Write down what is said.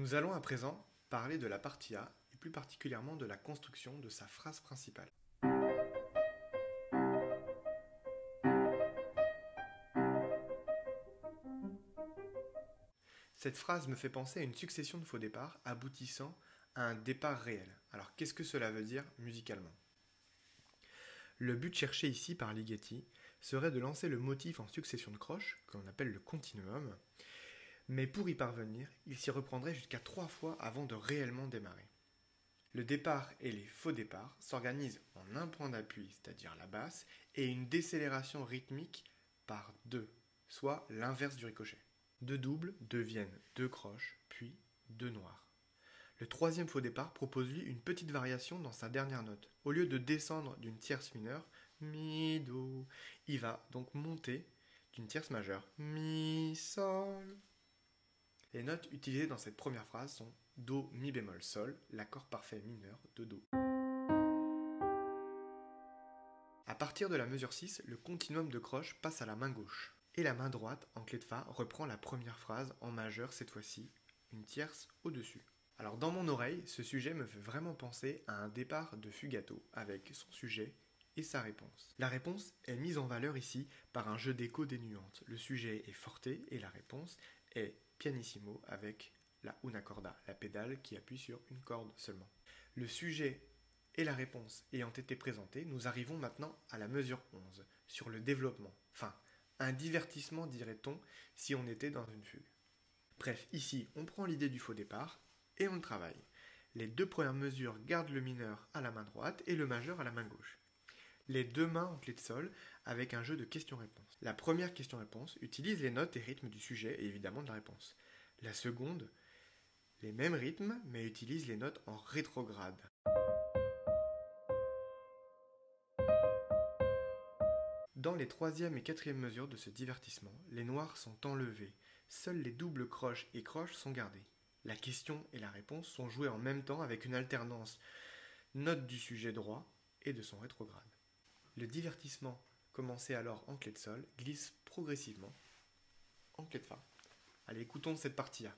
Nous allons à présent parler de la partie A, et plus particulièrement de la construction de sa phrase principale. Cette phrase me fait penser à une succession de faux départs aboutissant à un départ réel. Alors qu'est-ce que cela veut dire musicalement ? Le but cherché ici par Ligeti serait de lancer le motif en succession de croches, qu'on appelle le continuum, mais pour y parvenir, il s'y reprendrait jusqu'à 3 fois avant de réellement démarrer. Le départ et les faux départs s'organisent en un point d'appui, c'est-à-dire la basse, et une décélération rythmique par 2, soit l'inverse du ricochet. 2 doubles deviennent 2 croches, puis 2 noirs. Le troisième faux départ propose lui une petite variation dans sa dernière note. Au lieu de descendre d'une tierce mineure, mi, do, il va donc monter d'une tierce majeure, mi, sol. Les notes utilisées dans cette première phrase sont do, mi bémol, sol, l'accord parfait mineur de do. À partir de la mesure 6, le continuum de croche passe à la main gauche. Et la main droite, en clé de fa, reprend la première phrase en majeur, cette fois-ci, une tierce au-dessus. Alors dans mon oreille, ce sujet me fait vraiment penser à un départ de fugato, avec son sujet et sa réponse. La réponse est mise en valeur ici par un jeu d'écho des nuances. Le sujet est forte et la réponse est pianissimo avec la una corda, la pédale qui appuie sur une corde seulement. Le sujet et la réponse ayant été présentés, nous arrivons maintenant à la mesure 11, sur le développement, enfin, un divertissement dirait-on si on était dans une fugue. Bref, ici on prend l'idée du faux départ et on le travaille. Les 2 premières mesures gardent le mineur à la main droite et le majeur à la main gauche. Les 2 mains en clé de sol avec un jeu de questions-réponses. La première question-réponse utilise les notes et rythmes du sujet et évidemment de la réponse. La seconde, les mêmes rythmes mais utilise les notes en rétrograde. Dans les 3e et 4e mesures de ce divertissement, les noirs sont enlevés. Seuls les doubles croches et croches sont gardés. La question et la réponse sont jouées en même temps avec une alternance note du sujet droit et de son rétrograde. Le divertissement, commencé alors en clé de sol, glisse progressivement en clé de fa. Allez, écoutons cette partie-là.